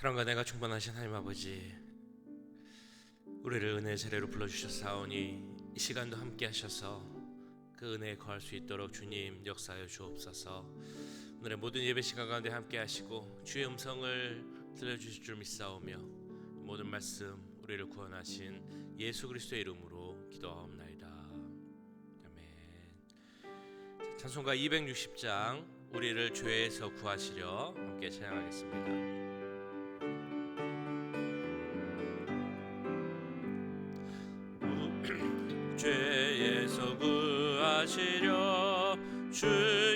사랑과 내가 충만하신 하나님 아버지, 우리를 은혜의 자리로 불러주셨사오니 이 시간도 함께 하셔서 그 은혜에 거할 수 있도록 주님 역사하여 주옵소서. 오늘의 모든 예배 시간 가운데 함께 하시고 주의 음성을 들려주실 줄 믿사오며 모든 말씀 우리를 구원하신 예수 그리스도의 이름으로 기도하옵나이다. 아멘. 찬송가 260장 우리를 죄에서 구하시려 함께 찬양하겠습니다. 죄에서 구하시려 주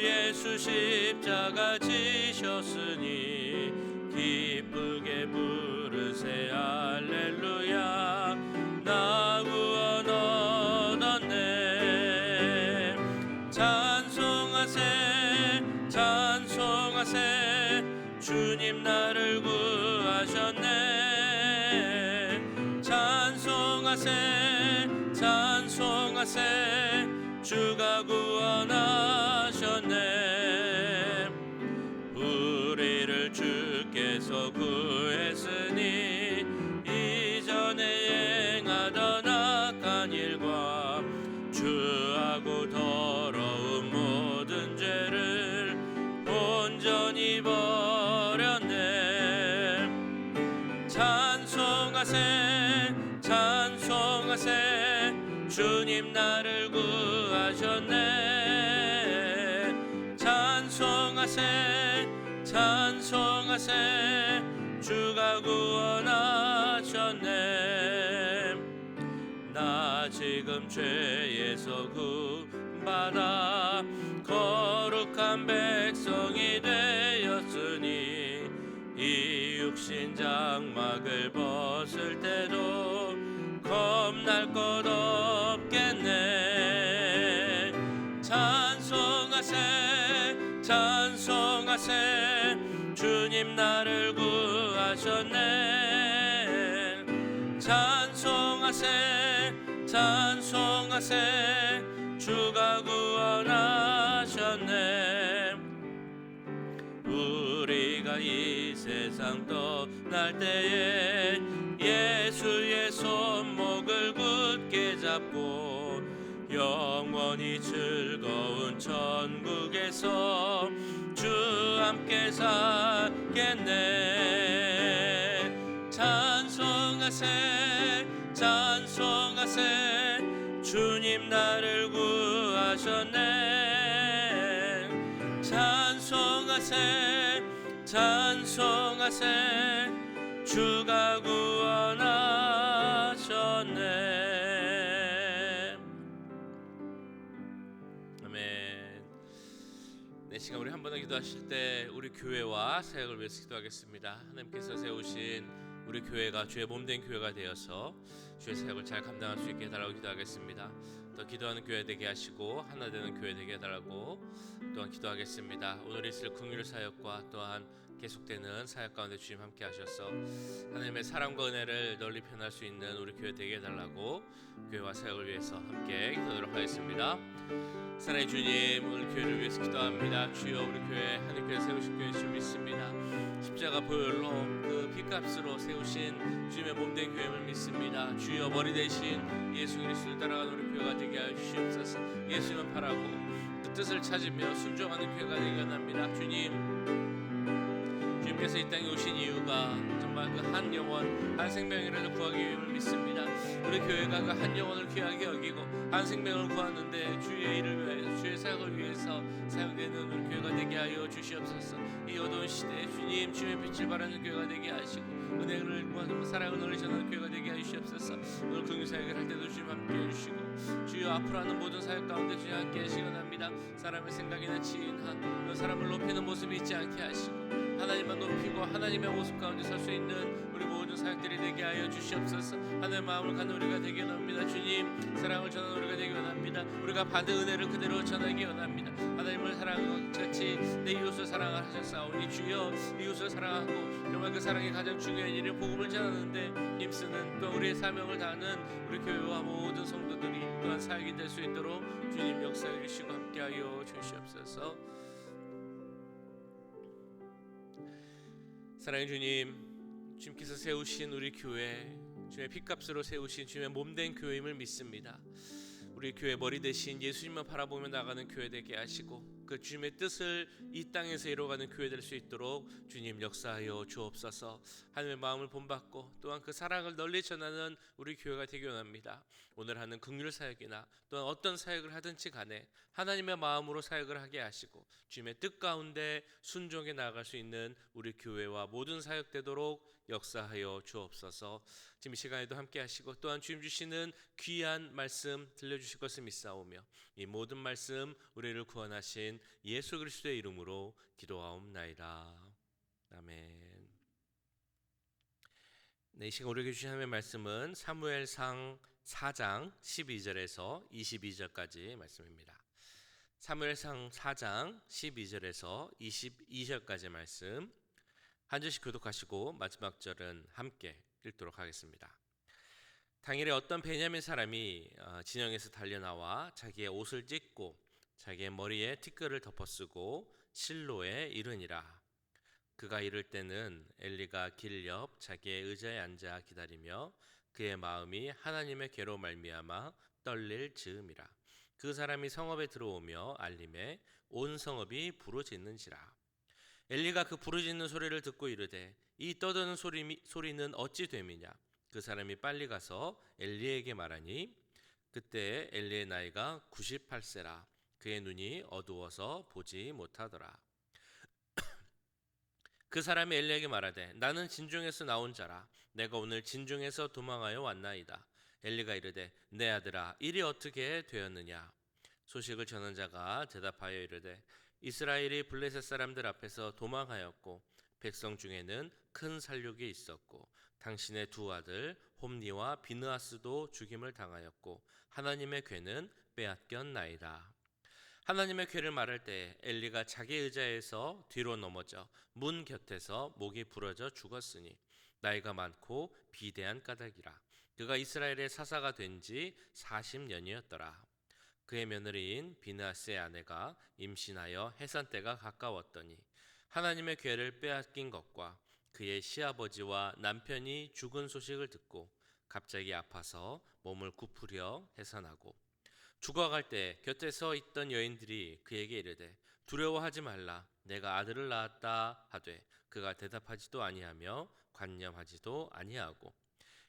예수 십자가 지셨으니 기쁘게 부르세 할렐루야. 나 구원 얻었네. 찬송하세 찬송하세 주님 나를 구하셨네. 찬송하세 찬송하세 주가 구원하셨네. 우리를 주께서 구했으니 이전에 행하던 악한 일과 추하고 더러운 모든 죄를 온전히 버렸네. 찬송하세 찬송하세 주님 나를 구하셨네. 찬송하세 찬송하세 주가 구원하셨네. 나 지금 죄에서 구원받아 거룩한 백성이 되었으니 이 육신 장막을 벗을 때도 겁날 것 없겠네. 찬송하세 찬송하세 주님 나를 구하셨네. 찬송하세 찬송하세 주가 구원하셨네. 우리가 이 세상 떠날 때에 예수의 손목을 굳게 잡고 영원히 즐거운 천국에서 주 함께 살겠네. 찬송하세 찬송하세 주님 나를 구하셨네. 찬송하세 찬송하세 주가 구원하셨네. 아멘. 네, 시간 우리 한 번 더 기도하실 때 우리 교회와 사역을 위해서 기도하겠습니다. 하나님께서 세우신 우리 교회가 주의 몸된 교회가 되어서 주의 사역을 잘 감당할 수 있게 해달라고 기도하겠습니다. 또 기도하는 교회 되게 하시고 하나 되는 교회 되게 해달라고 또한 기도하겠습니다. 오늘 있을 긍휼 사역과 또한 계속되는 사역 가운데 주님 함께 하셔서 하나님의 사랑과 은혜를 널리 표현할 수 있는 우리 교회 되게 해달라고 교회와 사역을 위해서 함께 기도하도록 하겠습니다. 사랑의 주님, 오늘 교회를 위해서 기도합니다. 주여, 우리 교회 하나님께서 세우신 교회 줄 믿습니다. 십자가 보혈로 그 피값으로 세우신 주님의 몸된 교회를 믿습니다. 주여, 머리 대신 예수 그리스도를 따라가는 우리 교회가 되게 하여 주시옵소서. 예수만 바라고 그 뜻을 찾으며 순종하는 교회가 되게 원합니다. 주님께서 이 땅에 오신 이유가 정말 그 한 영혼 한 생명이라도 구하기 위함을 믿습니다. 우리 교회가 그 한 영혼을 귀하게 여기고 한 생명을 구하는데 주의 일을 위해서 주의 사역을 위해서 사용되는 우리 교회가 되게 하여 주시옵소서. 이 어두운 시대에 주님 주의 빛을 발하는 교회가 되게 하시고 은혜를 구하는 사랑을 은혜를 전하는 교회가 되게 하여 주시옵소서. 오늘 긍휼 사역을 할 때도 주님 함께 해주시고 주여, 앞으로 하는 모든 사역 가운데 주님 함께 하시기 원합니다. 사람의 생각이나 치인한 그 사람을 높이는 모습이 있지 않게 하시고 하나님만 높이고 하나님의 모습 가운데 설 수 있는 우리 모든 사역들이 되게 하여 주시옵소서. 하나님의 마음을 갖는 우리가 되기 원합니다. 주님 사랑을 전하는 우리가 되기 원합니다. 우리가 받은 은혜를 그대로 전하기 원합니다. 하나님을 사랑하고 같이 내 이웃을 사랑하셨사오니 주여, 이웃을 사랑하고 정말 그 사랑이 가장 중요한 일은 복음을 전하는데 힘쓰는 또 우리의 사명을 다하는 우리 교회와 모든 성도들이 또한 사역이 될 수 있도록 주님 역사해 주시고 함께하여 주시옵소서. 사랑의 주님, 주님께서 세우신 우리 교회, 주님의 핏값으로 세우신 주님의 몸된 교회임을 믿습니다. 우리 교회 머리 대신 예수님만 바라보며 나가는 교회 되게 하시고 그 주님의 뜻을 이 땅에서 이루어가는 교회 될 수 있도록 주님 역사하여 주옵소서. 하나님의 마음을 본받고 또한 그 사랑을 널리 전하는 우리 교회가 되기 원합니다. 오늘 하는 긍휼 사역이나 또한 어떤 사역을 하든지 간에 하나님의 마음으로 사역을 하게 하시고 주님의 뜻 가운데 순종해 나아갈 수 있는 우리 교회와 모든 사역 되도록 역사하여 주옵소서. 지금 이 시간에도 함께 하시고 또한 주님 주시는 귀한 말씀 들려주실 것을 믿사오며 이 모든 말씀 우리를 구원하신 예수 그리스도의 이름으로 기도하옵나이다. 아멘. 네, 이 시간 우리에게 주신 하나님의 말씀은 사무엘상 4장 12절에서 22절까지 말씀입니다. 사무엘상 4장 12절에서 22절까지 말씀 한 절씩 교독하시고 마지막 절은 함께 읽도록 하겠습니다. 당일에 어떤 베냐민 사람이 진영에서 달려나와 자기의 옷을 찢고 자기의 머리에 티끌을 덮어쓰고 실로에 이르니라. 그가 이를 때는 엘리가 길 옆 자기의 의자에 앉아 기다리며 그의 마음이 하나님의 괴로 말미암아 떨릴 즈음이라. 그 사람이 성읍에 들어오며 알림에 온 성읍이 부르짖는지라. 엘리가 그 부르짖는 소리를 듣고 이르되 이 떠드는 소리는 어찌 됨이냐. 그 사람이 빨리 가서 엘리에게 말하니 그때 엘리의 나이가 98세라. 그의 눈이 어두워서 보지 못하더라. 그 사람이 엘리에게 말하되 나는 진중에서 나온 자라. 내가 오늘 진중에서 도망하여 왔나이다. 엘리가 이르되 내 아들아 일이 어떻게 되었느냐. 소식을 전한 자가 대답하여 이르되 이스라엘이 블레셋 사람들 앞에서 도망하였고 백성 중에는 큰 살육이 있었고 당신의 두 아들 홈니와 비느하스도 죽임을 당하였고 하나님의 궤는 빼앗겼나이다. 하나님의 궤를 말할 때 엘리가 자기 의자에서 뒤로 넘어져 문 곁에서 목이 부러져 죽었으니 나이가 많고 비대한 까닭이라. 그가 이스라엘의 사사가 된 지 40년이었더라. 그의 며느리인 비느하스의 아내가 임신하여 해산 때가 가까웠더니 하나님의 궤를 빼앗긴 것과 그의 시아버지와 남편이 죽은 소식을 듣고 갑자기 아파서 몸을 굽으려 해산하고 죽어갈 때 곁에 서 있던 여인들이 그에게 이르되 두려워하지 말라 내가 아들을 낳았다 하되 그가 대답하지도 아니하며 관념하지도 아니하고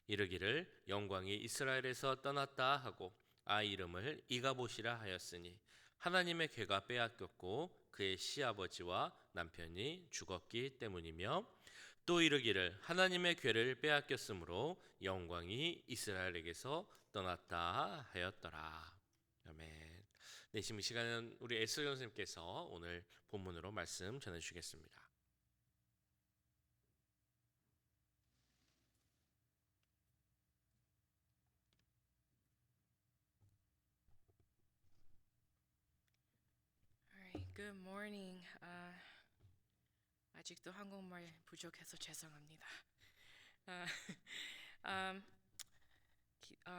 이르기를 영광이 이스라엘에서 떠났다 하고 아이 이름을 이가봇이라 하였으니 하나님의 궤가 빼앗겼고 그의 시아버지와 남편이 죽었기 때문이며 또 이르기를 하나님의 궤를 빼앗겼으므로 영광이 이스라엘에게서 떠났다 하였더라. 아멘. 네, 지금 이 시간은 우리 에스더 선생님께서 오늘 본문으로 말씀 전해주시겠습니다. Alright, good morning. 아직도 한국말 부족해서 죄송합니다.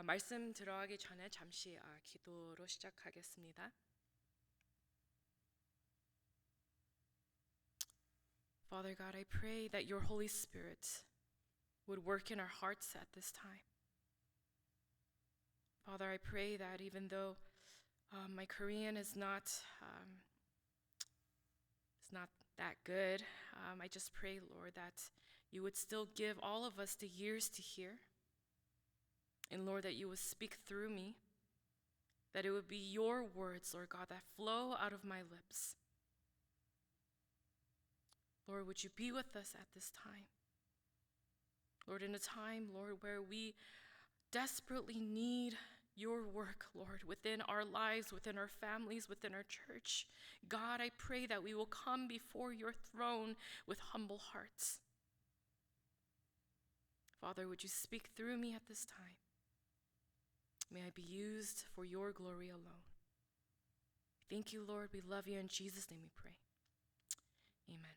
말씀 들어가기 전에 잠시 기도로 시작하겠습니다. Father God, I pray that your Holy Spirit would work in our hearts at this time. Father, I pray that even though my Korean is not that good, I just pray, Lord, that you would still give all of us the ears to hear. And Lord, that you would speak through me, that it would be your words, Lord God, that flow out of my lips. Lord, would you be with us at this time? Lord, in a time, Lord, where we desperately need your work, Lord, within our lives, within our families, within our church. God, I pray that we will come before your throne with humble hearts. Father, would you speak through me at this time? May I be used for your glory alone. Thank you, Lord. We love you. In Jesus' name we pray. Amen.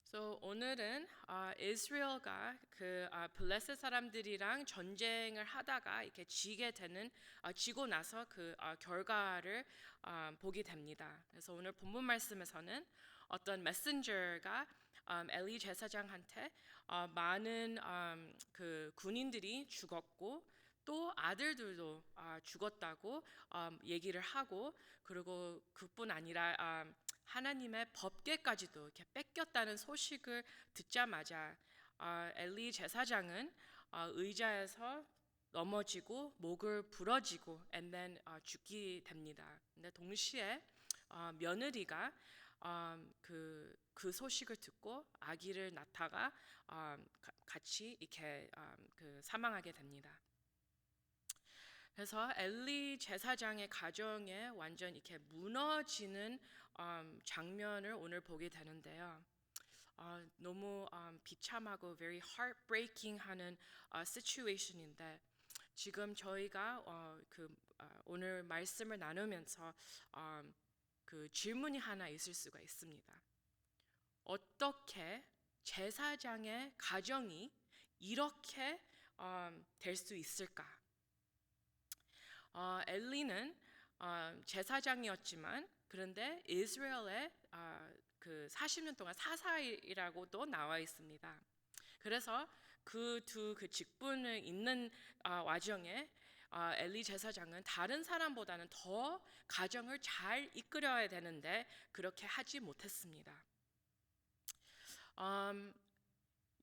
So 오늘은 이스라엘가 블레셋 사람들이랑 전쟁을 하다가 이렇게 지고 나서 그 결과를 보게 됩니다. 그래서 오늘 본문 말씀에서는 어떤 메신저가 엘리 제사장한테 많은 그 군인들이 죽었고 또 아들들도 죽었다고 얘기를 하고, 그리고 그뿐 아니라 하나님의 법궤까지도 이렇게 뺏겼다는 소식을 듣자마자 엘리 제사장은 의자에서 넘어지고 목을 부러지고 and then 죽게 됩니다. 근데 동시에 며느리가 그 소식을 듣고 아기를 낳다가 같이 이렇게 그 사망하게 됩니다. 그래서 엘리 제사장의 가정에 완전 이렇게 무너지는 장면을 오늘 보게 되는데요. 너무 비참하고 very heartbreaking 하는 situation인데, 지금 저희가 오늘 말씀을 나누면서 그 질문이 하나 있을 수가 있습니다. 어떻게 제사장의 가정이 이렇게 될 수 있을까? 엘리는 제사장이었지만 그런데 이스라엘의 그 40년 동안 사사이라고도 나와 있습니다. 그래서 그 직분을 잇는 와중에 엘리 제사장은 다른 사람보다는 더 가정을 잘 이끌어야 되는데 그렇게 하지 못했습니다.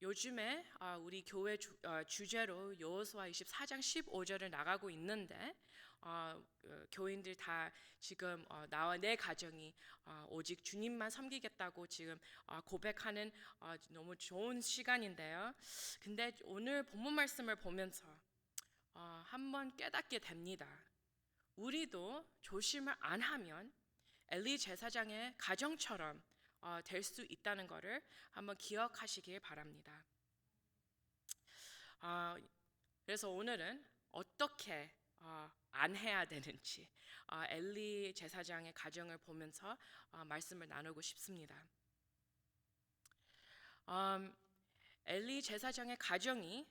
요즘에 우리 교회 주제로 여호수아 24장 15절을 나가고 있는데 교인들 다 지금 나와 내 가정이 오직 주님만 섬기겠다고 지금 고백하는 너무 좋은 시간인데요. 근데 오늘 본문 말씀을 보면서 한번 깨닫게 됩니다. 우리도 조심을 안 하면 엘리 제사장의 가정처럼 될 수 있다는 것을 한번 기억하시길 바랍니다. 그래서 오늘은 어떻게 안 해야 되는지 엘리 제사장의 가정을 보면서 말씀을 나누고 싶습니다. 엘리 제사장의 가정이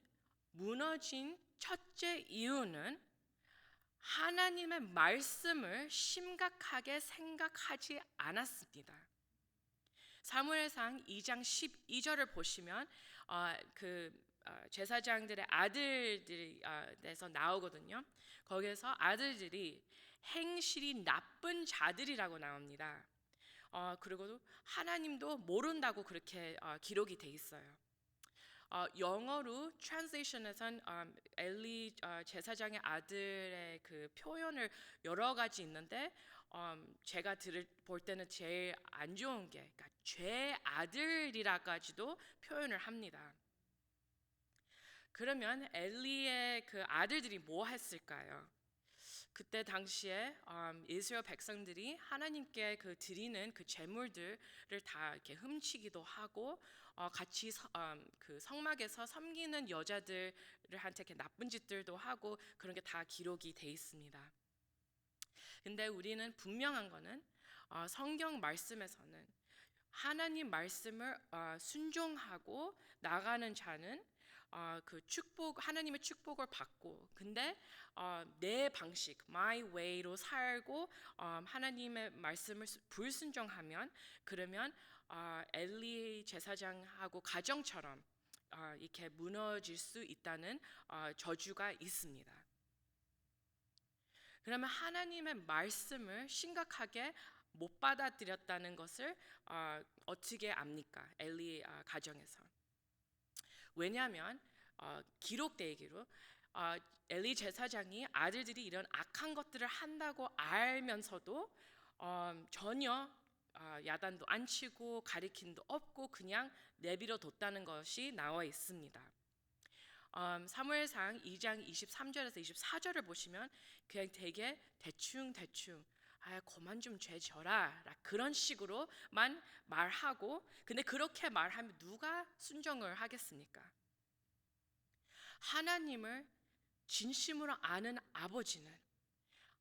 무너진 첫째 이유는 하나님의 말씀을 심각하게 생각하지 않았습니다. 사무엘상 2장 12절을 보시면 제사장들의 아들들에서 나오거든요. 거기에서 아들들이 행실이 나쁜 자들이라고 나옵니다. 그리고 하나님도 모른다고 그렇게 기록이 돼 있어요. 영어로 트랜sl레이션에선 엘리 제사장의 아들의 그 표현을 여러 가지 있는데 제가 볼 때는 제일 안 좋은 게 그러니까 죄 아들이라까지도 표현을 합니다. 그러면 엘리의 그 아들들이 뭐 했을까요? 그때 당시에 이스라엘 백성들이 하나님께 그 드리는 그 제물들을 다 이렇게 훔치기도 하고 같이 그 성막에서 섬기는 여자들한테 이렇게 나쁜 짓들도 하고 그런 게 다 기록이 돼 있습니다. 근데 우리는 분명한 거는 성경 말씀에서는 하나님 말씀을 순종하고 나가는 자는 그 하나님의 축복을 받고, 근데 내 방식, my way로 살고 하나님의 말씀을 불순종하면 그러면 엘리 제사장하고 가정처럼 이렇게 무너질 수 있다는 저주가 있습니다. 그러면 하나님의 말씀을 심각하게 못 받아들였다는 것을 어떻게 압니까? 엘리 가정에서. 왜냐하면 기록되기로 엘리 제사장이 아들들이 이런 악한 것들을 한다고 알면서도 전혀 야단도 안 치고 가리킴도 없고 그냥 내버려 뒀다는 것이 나와 있습니다. 사무엘상 2장 23절에서 24절을 보시면 그냥 되게 대충 그만 좀 죄 져라 그런 식으로만 말하고, 근데 그렇게 말하면 누가 순종을 하겠습니까? 하나님을 진심으로 아는 아버지는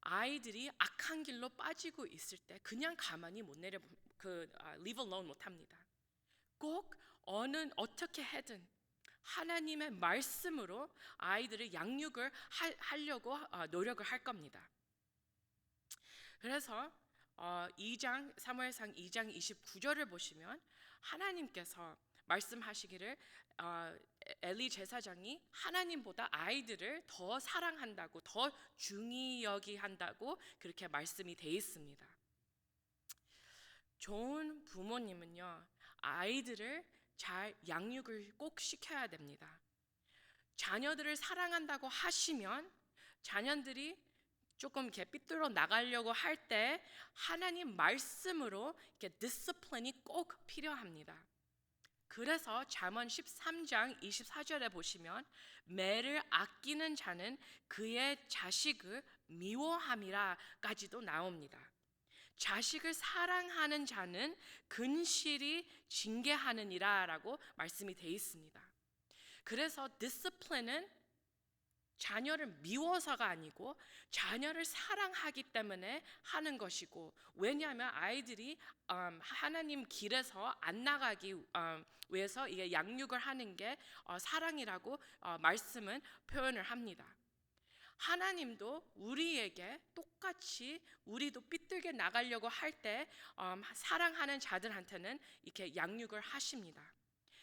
아이들이 악한 길로 빠지고 있을 때 그냥 가만히 못 내려 leave alone 못 합니다. 꼭 어떻게 해든 하나님의 말씀으로 아이들을 양육을 하려고 노력을 할 겁니다. 그래서 사무엘상 2장 29절을 보시면 하나님께서 말씀하시기를 엘리 제사장이 하나님보다 아이들을 더 사랑한다고, 더 중히 여기한다고 그렇게 말씀이 돼 있습니다. 좋은 부모님은요, 아이들을 잘 양육을 꼭 시켜야 됩니다. 자녀들을 사랑한다고 하시면 자녀들이 조금 이렇게 삐뚤어 나가려고 할 때 하나님 말씀으로 이렇게 디스플린이 꼭 필요합니다. 그래서 잠언 13장 24절에 보시면 매를 아끼는 자는 그의 자식을 미워함이라까지도 나옵니다. 자식을 사랑하는 자는 근실이 징계하느니라라고 말씀이 되어 있습니다. 그래서 디스플린은 자녀를 미워서가 아니고 자녀를 사랑하기 때문에 하는 것이고, 왜냐하면 아이들이 하나님 길에서 안 나가기 위해서 이게 양육을 하는 게 사랑이라고 말씀은 표현을 합니다. 하나님도 우리에게 똑같이 우리도 삐뚤게 나가려고 할 때 사랑하는 자들한테는 이렇게 양육을 하십니다.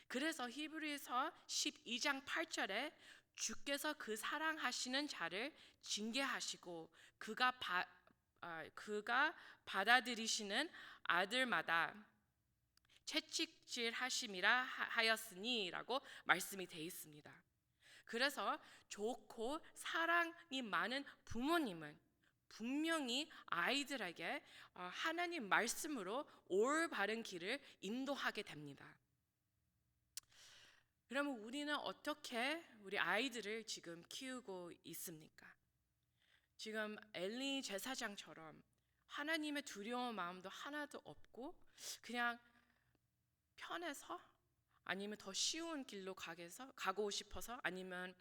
그래서 히브리서 12장 8절에 주께서 그 사랑하시는 자를 징계하시고 그가 받아들이시는 아들마다 채찍질 하심이라 하였으니라고 말씀이 되어 있습니다. 그래서 좋고 사랑이 많은 부모님은 분명히 아이들에게 하나님 말씀으로 올바른 길을 인도하게 됩니다. 그러면 우리는 어떻게 우리 아이들을 지금 키우고 있습니까? 지금 엘리 제사장처럼 하나님의 두려운 마음도 하나도 없고 그냥 편해서, 아니면 더 쉬운 길로 가고 싶어서, 아니면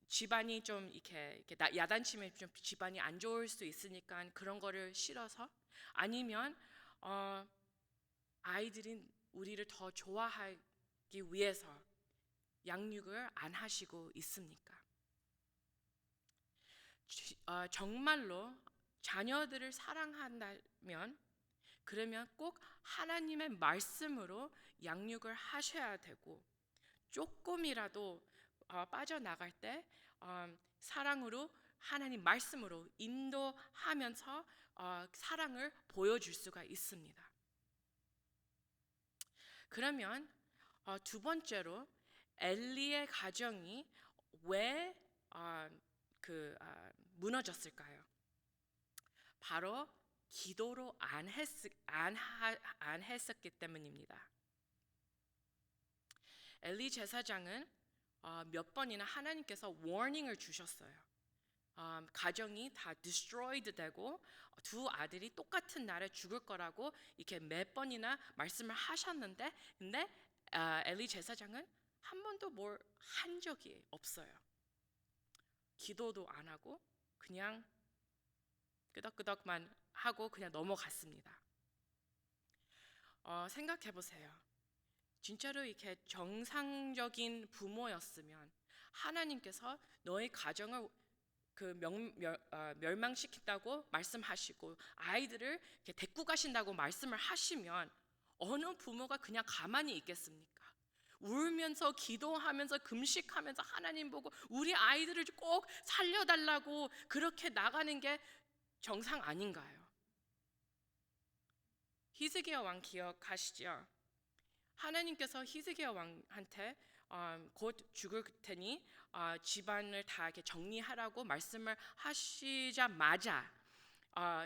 집안이 좀 이렇게 야단치면 좀 집안이 안 좋을 수 있으니까 그런 거를 싫어서, 아니면 아이들이 우리를 더 좋아하기 위해서 양육을 안 하시고 있습니까? 정말로 자녀들을 사랑한다면 그러면 꼭 하나님의 말씀으로 양육을 하셔야 되고, 조금이라도 빠져나갈 때 사랑으로 하나님 말씀으로 인도하면서 사랑을 보여줄 수가 있습니다. 그러면 두 번째로 엘리의 가정이 왜 무너졌을까요? 바로 기도로 안 했었기 때문입니다. 엘리 제사장은 몇 번이나 하나님께서 워닝을 주셨어요. 가정이 다 destroyed 되고 두 아들이 똑같은 날에 죽을 거라고 이렇게 몇 번이나 말씀을 하셨는데, 근데 엘리 제사장은 한 번도 뭘 한 적이 없어요. 기도도 안 하고 그냥 끄덕끄덕만 하고 그냥 넘어갔습니다. 생각해 보세요. 진짜로 이렇게 정상적인 부모였으면 하나님께서 너의 가정을 멸망시킨다고 말씀하시고 아이들을 이렇게 데리고 가신다고 말씀을 하시면 어느 부모가 그냥 가만히 있겠습니까? 울면서 기도하면서 금식하면서 하나님 보고 우리 아이들을 꼭 살려달라고 그렇게 나가는 게 정상 아닌가요? 히스기야 왕 기억하시죠? 하나님께서 히스기야 왕한테 곧 죽을 테니 집안을 다 이렇게 정리하라고 말씀을 하시자마자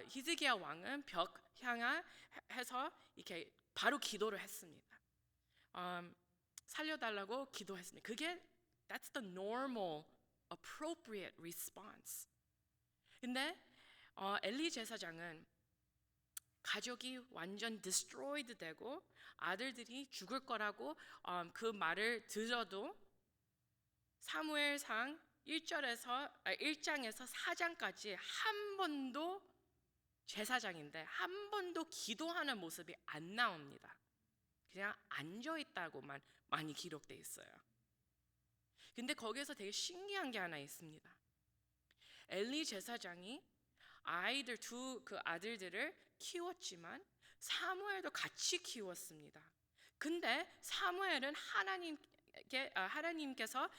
히스기야 왕은 벽 향해서 이렇게 바로 기도를 했습니다. 살려달라고 기도했습니다. 그게 that's the normal, appropriate response. 근데 엘리 제사장은 가족이 완전 destroyed 되고 아들들이 죽을 거라고 그 말을 들어도 사무엘상 1장에서 4장까지 한 번도 제사장인데 한 번도 기도하는 모습이 안 나옵니다. 그냥 앉아 있다고만 많이 기록돼 있어요. 근데 거기에서 되게 신기한 게 하나 있습니다. 엘리 제사장이 그 아들들을 키웠지만 사무엘도 같이 키웠습니다. 근데 사무엘은 하나님한테서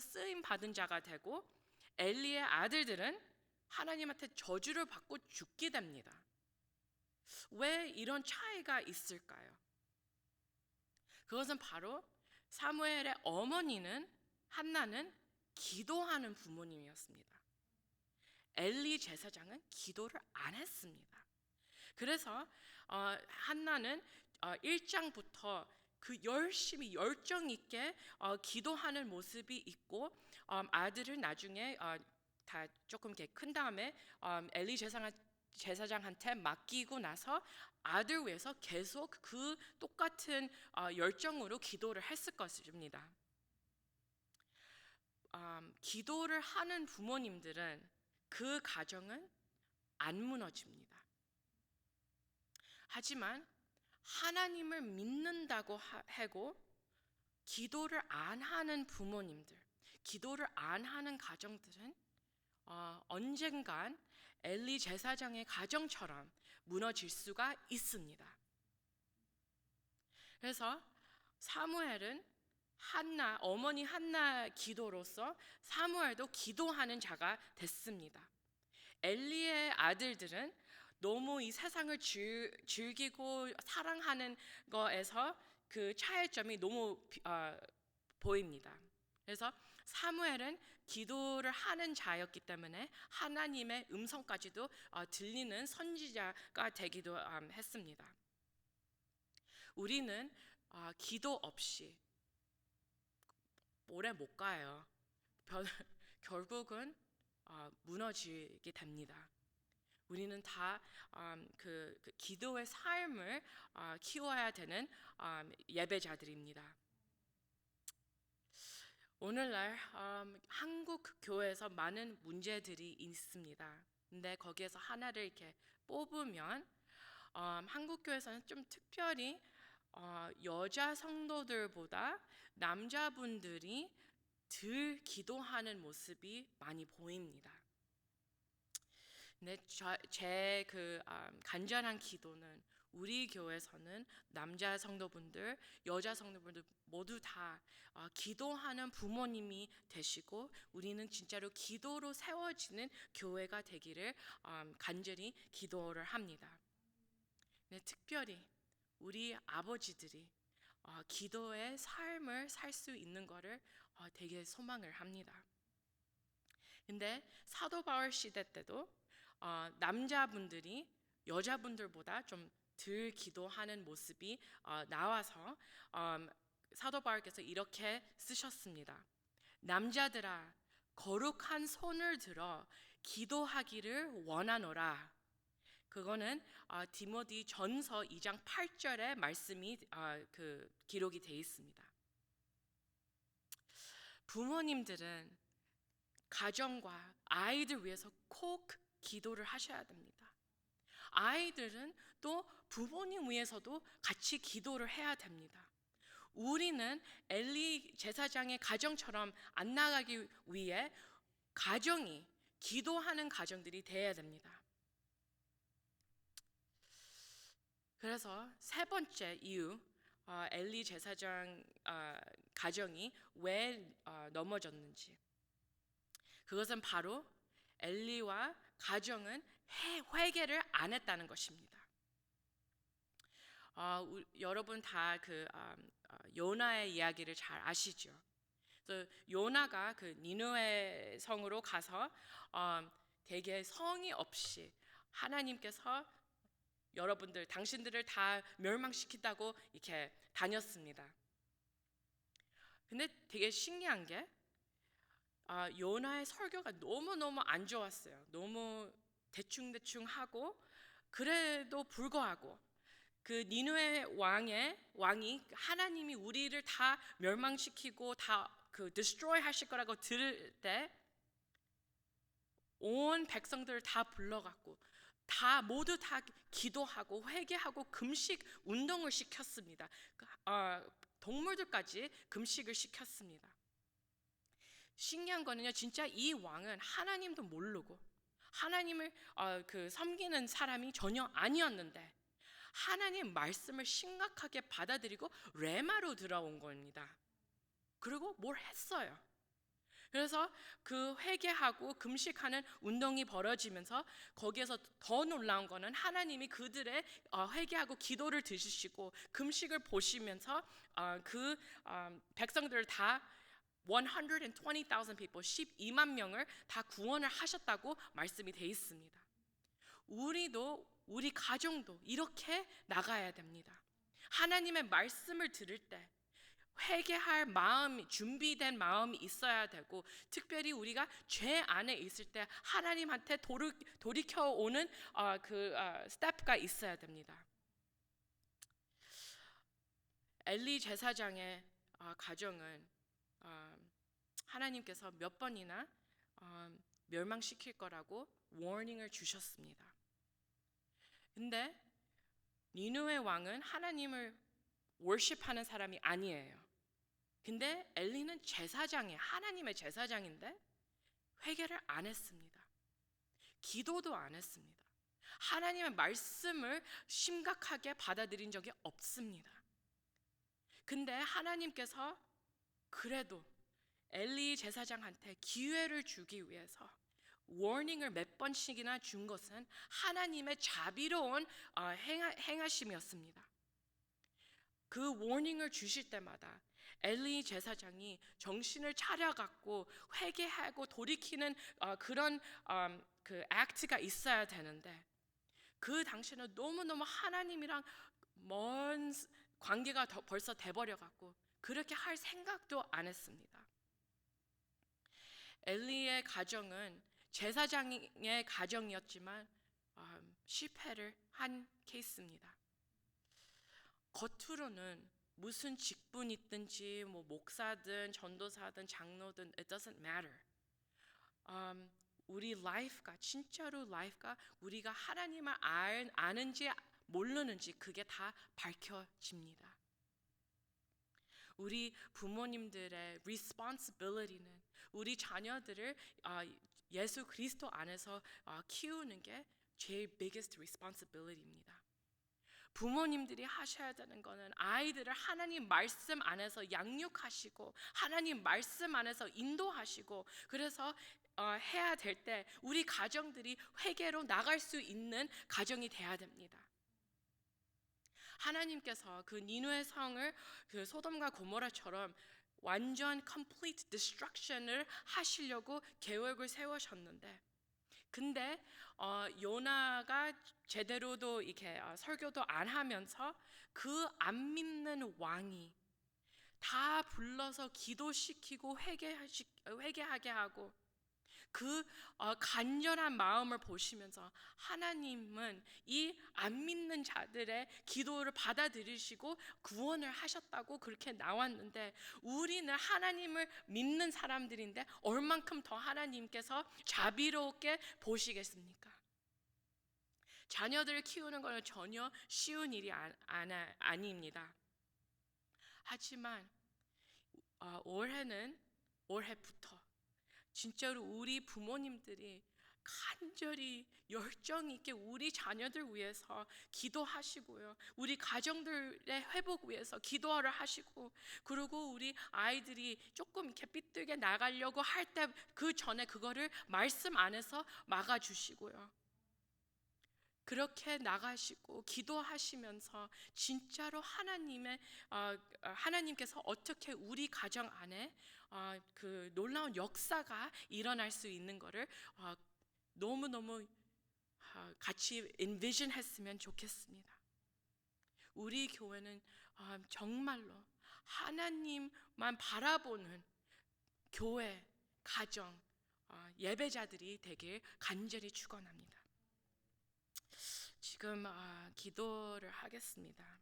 쓰임 받은 자가 되고 엘리의 아들들은 하나님한테 저주를 받고 죽게 됩니다. 왜 이런 차이가 있을까요? 그것은 바로 사무엘의 어머니는 한나는 기도하는 부모님이었습니다. 엘리 제사장은 기도를 안 했습니다. 그래서 한나는 1장부터 그 열심히 열정 있게 기도하는 모습이 있고 아들을 나중에 다 조금 이렇게 큰 다음에 엘리 제사장한테 맡기고 나서 아들 위해서 계속 그 똑같은 열정으로 기도를 했을 것입니다. 기도를 하는 부모님들은 그 가정은 안 무너집니다. 하지만 하나님을 믿는다고 하고 기도를 안 하는 부모님들, 기도를 안 하는 가정들은 언젠간 엘리 제사장의 가정처럼 무너질 수가 있습니다. 그래서 사무엘은 어머니 한나 기도로서 사무엘도 기도하는 자가 됐습니다. 엘리의 아들들은 너무 이 세상을 즐기고 사랑하는 거에서 그 차이점이 너무 보입니다. 그래서 사무엘은 기도를 하는 자였기 때문에 하나님의 음성까지도 들리는 선지자가 되기도 했습니다. 우리는 기도 없이 오래 못 가요. 결국은 무너지게 됩니다. 우리는 다 그 기도의 삶을 키워야 되는 예배자들입니다. 오늘날 한국 교회에서 많은 문제들이 있습니다. 근데 거기에서 하나를 이렇게 뽑으면 한국 교회에서는 좀 특별히 여자 성도들보다 남자분들이 덜 기도하는 모습이 많이 보입니다. 근데 제 간절한 기도는 우리 교회에서는 남자 성도분들, 여자 성도분들 모두 다 기도하는 부모님이 되시고 우리는 진짜로 기도로 세워지는 교회가 되기를 간절히 기도를 합니다. 근데 특별히 우리 아버지들이 기도의 삶을 살 수 있는 것을 되게 소망을 합니다. 근데 사도 바울 시대 때도 남자분들이 여자분들보다 좀 덜 기도하는 모습이 나와서 사도 바울께서 이렇게 쓰셨습니다. 남자들아 거룩한 손을 들어 기도하기를 원하노라. 그거는 디모데 전서 2장 8절의 말씀이 기록이 되어 있습니다. 부모님들은 가정과 아이들 위해서 꼭 기도를 하셔야 됩니다. 아이들은 또 부모님 위해서도 같이 기도를 해야 됩니다. 우리는 엘리 제사장의 가정처럼 안 나가기 위해 가정이 기도하는 가정들이 되어야 됩니다. 그래서 세 번째 이유, 엘리 제사장 가정이 왜 넘어졌는지, 그것은 바로 엘리와 가정은 회개를 안 했다는 것입니다. 여러분 다 요나의 이야기를 잘 아시죠? 요나가 니느웨 성으로 가서 되게 성의 없이 하나님께서 여러분들 당신들을 다 멸망시킨다고 이렇게 다녔습니다. 근데 되게 신기한 게 요나의 설교가 너무너무 안 좋았어요. 너무 대충대충 하고, 그래도 불구하고 그 니느웨 왕이 하나님이 우리를 다 멸망시키고 다 destroy 하실 거라고 들을 때 온 백성들을 다 불러갖고 모두 다 기도하고 회개하고 금식 운동을 시켰습니다. 동물들까지 금식을 시켰습니다. 신기한 거는요, 진짜 이 왕은 하나님도 모르고 하나님을 섬기는 사람이 전혀 아니었는데 하나님 말씀을 심각하게 받아들이고 레마로 들어온 겁니다. 그리고 뭘 했어요. 그래서 그 회개하고 금식하는 운동이 벌어지면서 거기에서 더 놀라운 거는 하나님이 그들의 회개하고 기도를 들으시고 금식을 보시면서 백성들을 다 120,000 people, 12만 명을 다 구원을 하셨다고 말씀이 돼 있습니다. 우리 가정도 이렇게 나가야 됩니다. 하나님의 말씀을 들을 때 회개할 마음이 준비된 마음이 있어야 되고, 특별히 우리가 죄 안에 있을 때 하나님한테 돌이켜 오는 스텝가 있어야 됩니다. 엘리 제사장의 가정은 하나님께서 몇 번이나 멸망시킬 거라고 워닝을 주셨습니다. 근데 니느웨 왕은 하나님을 월십하는 사람이 아니에요. 근데 엘리는 하나님의 제사장인데 회개를 안 했습니다. 기도도 안 했습니다. 하나님의 말씀을 심각하게 받아들인 적이 없습니다. 근데 하나님께서 그래도 엘리 제사장한테 기회를 주기 위해서 워닝을 몇 번씩이나 준 것은 하나님의 자비로운 행하심이었습니다. 그 워닝을 주실 때마다 엘리 제사장이 정신을 차려갖고 회개하고 돌이키는 그런 액트가 있어야 되는데, 그 당시에는 너무너무 하나님이랑 먼 관계가 벌써 돼버려갖고 그렇게 할 생각도 안 했습니다. 엘리의 가정은 제사장의 가정이었지만 실패를 한 케이스입니다. 겉으로는 무슨 직분 있든지 뭐 목사든 전도사든 장로든 it doesn't matter. 우리 라이프가 진짜로 우리가 하나님을 아는지 모르는지 그게 다 밝혀집니다. 우리 부모님들의 responsibility는 우리 자녀들을 예수 그리스도 안에서 키우는 게 제일 biggest responsibility입니다. 부모님들이 하셔야 되는 거는 아이들을 하나님 말씀 안에서 양육하시고 하나님 말씀 안에서 인도하시고, 그래서 해야 될 때 우리 가정들이 회개로 나갈 수 있는 가정이 돼야 됩니다. 하나님께서 그 니느웨 성을 그 소돔과 고모라처럼 완전 complete destruction을 하시려고 계획을 세우셨는데, 근데 요나가 제대로도 이렇게 설교도 안 하면서 그 안 믿는 왕이 다 불러서 기도시키고 회개하게 하고, 그 간절한 마음을 보시면서 하나님은 이 안 믿는 자들의 기도를 받아들이시고 구원을 하셨다고 그렇게 나왔는데, 우리는 하나님을 믿는 사람들인데 얼만큼 더 하나님께서 자비롭게 보시겠습니까? 자녀들을 키우는 것은 전혀 쉬운 일이 아닙니다. 하지만 올해부터 진짜로 우리 부모님들이 간절히 열정 있게 우리 자녀들 위해서 기도하시고요, 우리 가정들의 회복 위해서 기도를 하시고, 그리고 우리 아이들이 조금 이렇게 삐뚤게 나가려고 할 때 그 전에 그거를 말씀 안에서 막아주시고요, 그렇게 나가시고 기도하시면서 진짜로 하나님께서 어떻게 우리 가정 안에 그 놀라운 역사가 일어날 수 있는 것을 너무너무 같이 envision 했으면 좋겠습니다. 우리 교회는 정말로 하나님만 바라보는 교회, 가정, 예배자들이 되길 간절히 축원합니다. 지금 기도를 하겠습니다.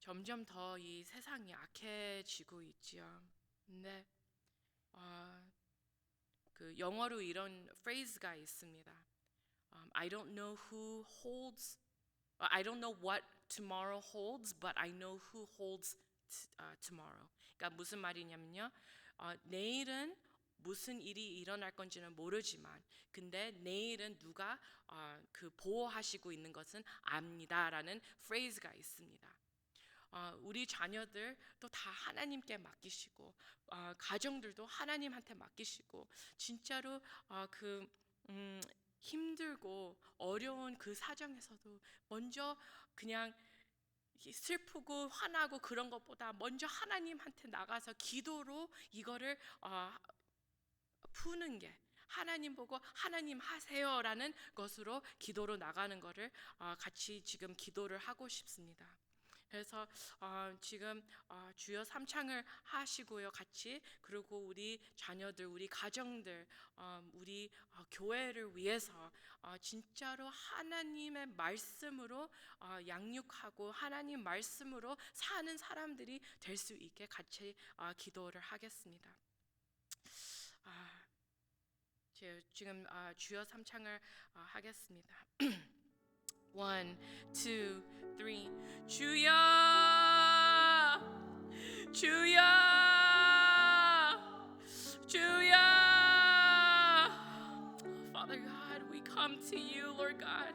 점점 더 이 세상이 악해지고 있지요. 근데 그 영어로 이런 프레이즈가 있습니다. I don't know what tomorrow holds, but I know who holds tomorrow. 그러니까 무슨 말이냐면요, 내일은 무슨 일이 일어날 건지는 모르지만 근데 내일은 누가 그 보호하시고 있는 것은 압니다라는 프레이즈가 있습니다. 우리 자녀들도 다 하나님께 맡기시고 가정들도 하나님한테 맡기시고 진짜로 힘들고 어려운 그 사정에서도 먼저 그냥 슬프고 화나고 그런 것보다 먼저 하나님한테 나가서 기도로 이거를 푸는 게 하나님 보고 하나님 하세요라는 것으로 기도로 나가는 것을 같이 지금 기도를 하고 싶습니다. 그래서 지금 주여 삼창을 하시고요 같이 그리고 우리 자녀들 우리 가정들 우리 교회를 위해서 진짜로 하나님의 말씀으로 양육하고 하나님 말씀으로 사는 사람들이 될 수 있게 같이 기도를 하겠습니다. 지금 주여 삼창을 하겠습니다. 1, 2, 3 주여 주여 주여 Father God, we come to you, Lord God.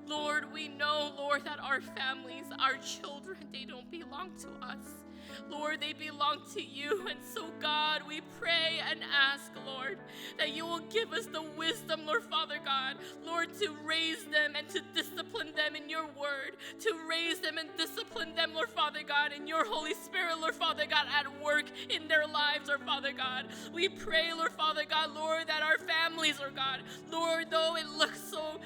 Lord, we know, Lord, that our families, our children, they don't belong to us. Lord, they belong to you. And so, God, we pray and ask, Lord, that you will give us the wisdom, Lord Father God, Lord, to raise them and to discipline them in your word, to raise them and discipline them, Lord Father God, in your Holy Spirit, Lord Father God, at work in their lives, Lord Father God. We pray, Lord Father God, Lord, that our families, Lord God, Lord, though it looks so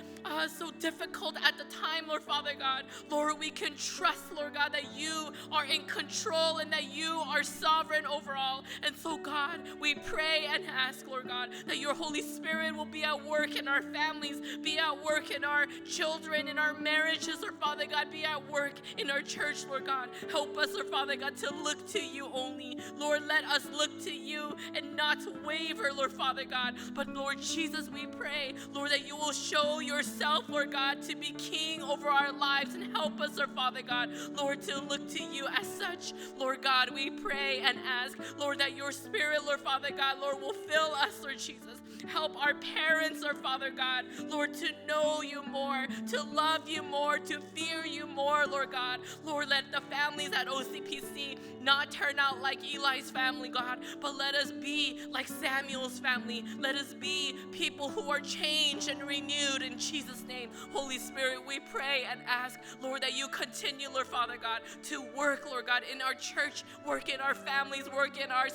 difficult at the time, Lord Father God, Lord, we can trust, Lord God, that you are in control and that you are sovereign over all. And so, God, we pray and ask, Lord God, that your Holy Spirit will be at work in our families, be at work in our children, in our marriages, Lord Father God, be at work in our church, Lord God. Help us, Lord Father God, to look to you only. Lord, let us look to you and not waver, Lord Father God. But Lord Jesus, we pray, Lord, that you will show yourself, Lord God, to be king over our lives and help us, Lord Father God, Lord, to look to you as such. Lord God, we pray and ask, Lord, that your Spirit, Lord Father God, Lord, will fill us, Lord Jesus. Help our parents, Lord Father God, Lord, to know you more, to love you more, to fear you more, Lord God. Lord, let the families at OCPC not turn out like Eli's family, God, but let us be like Samuel's family. Let us be people who are changed and renewed in Jesus' name. Holy Spirit, we pray and ask, Lord, that you continue, Lord Father God, to work, Lord God, in our church, work in our families, work in our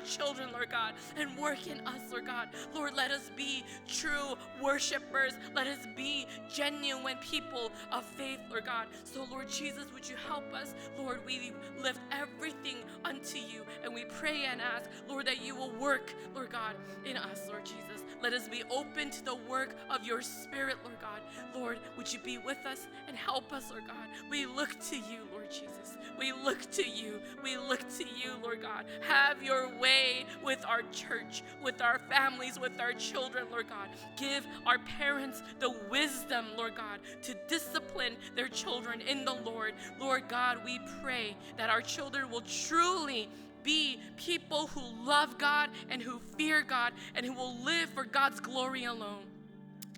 children, Lord God, and work in us, Lord God. Lord, let us be true worshipers. Let us be genuine people of faith, Lord God. So, Lord Jesus, would you help us? Lord, we lift everything unto you, and we pray and ask, Lord, that you will work, Lord God, in us, Lord Jesus. Let us be open to the work of your Spirit, Lord God. Lord, would you be with us and help us, Lord God? We look to you, Lord Jesus. We look to you. We look to you, Lord God. Have your way with our church, with our families, with our children, Lord God. Give our parents the wisdom, Lord God, to discipline their children in the Lord. Lord God, we pray that our children will truly be people who love God and who fear God and who will live for God's glory alone.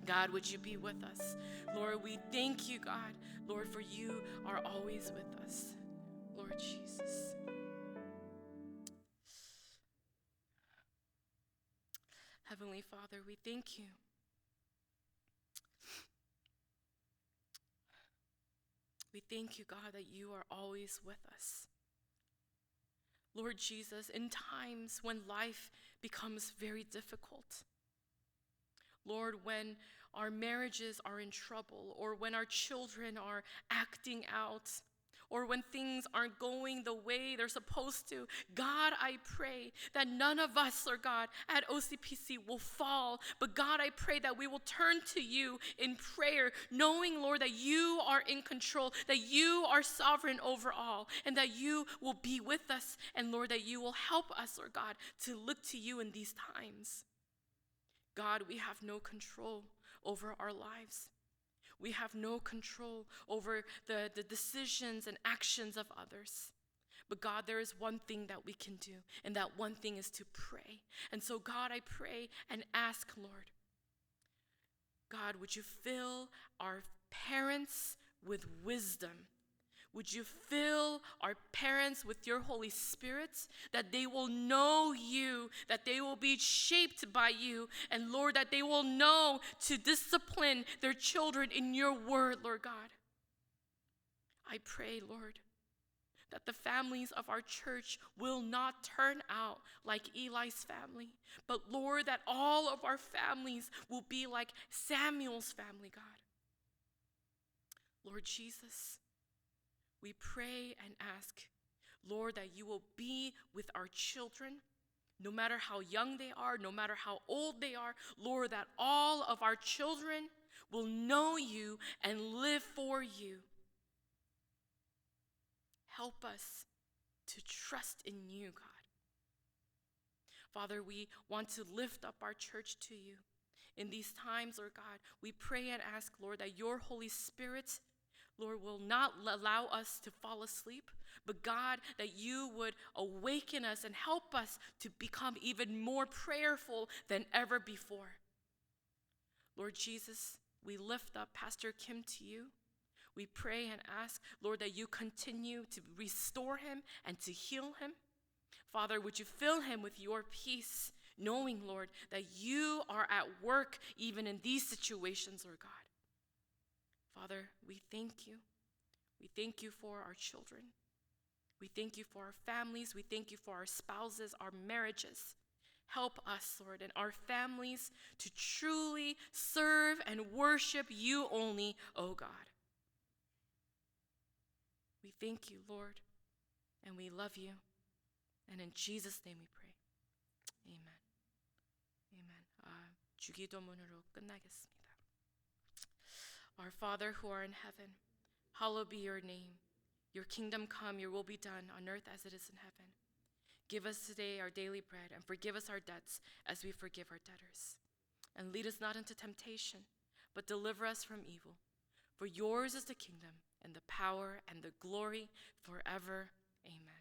God, would you be with us? Lord, we thank you, God. Lord, for you are always with us. Lord Jesus. Heavenly Father, we thank you. We thank you, God, that you are always with us. Lord Jesus, in times when life becomes very difficult, Lord, when our marriages are in trouble, or when our children are acting out, or when things aren't going the way they're supposed to, God, I pray that none of us, Lord God, at OCPC will fall. But God, I pray that we will turn to you in prayer, knowing, Lord, that you are in control, that you are sovereign over all, and that you will be with us, and Lord, that you will help us, Lord God, to look to you in these times. God, we have no control over our lives. We have no control over the decisions and actions of others. But God, there is one thing that we can do, and that one thing is to pray. And so, God, I pray and ask, Lord, God, would you fill our parents with wisdom? Would you fill our parents with your Holy Spirit, that they will know you, that they will be shaped by you, and Lord, that they will know to discipline their children in your word, Lord God. I pray, Lord, that the families of our church will not turn out like Eli's family, but Lord, that all of our families will be like Samuel's family, God. Lord Jesus, we pray and ask, Lord, that you will be with our children, no matter how young they are, no matter how old they are. Lord, that all of our children will know you and live for you. Help us to trust in you, God. Father, we want to lift up our church to you. In these times, Lord God, we pray and ask, Lord, that your Holy Spirit, Lord, will not allow us to fall asleep, but God, that you would awaken us and help us to become even more prayerful than ever before. Lord Jesus, we lift up Pastor Kim to you. We pray and ask, Lord, that you continue to restore him and to heal him. Father, would you fill him with your peace, knowing, Lord, that you are at work even in these situations, Lord God. Father, we thank you. We thank you for our children. We thank you for our families. We thank you for our spouses, our marriages. Help us, Lord, and our families to truly serve and worship you only, O God. We thank you, Lord, and we love you. And in Jesus' name we pray. Amen. Amen. 주기도문으로 끝나겠습니다. Our Father who art in heaven, hallowed be your name. Your kingdom come, your will be done on earth as it is in heaven. Give us today our daily bread, and forgive us our debts as we forgive our debtors. And lead us not into temptation, but deliver us from evil. For yours is the kingdom, and the power, and the glory forever. Amen.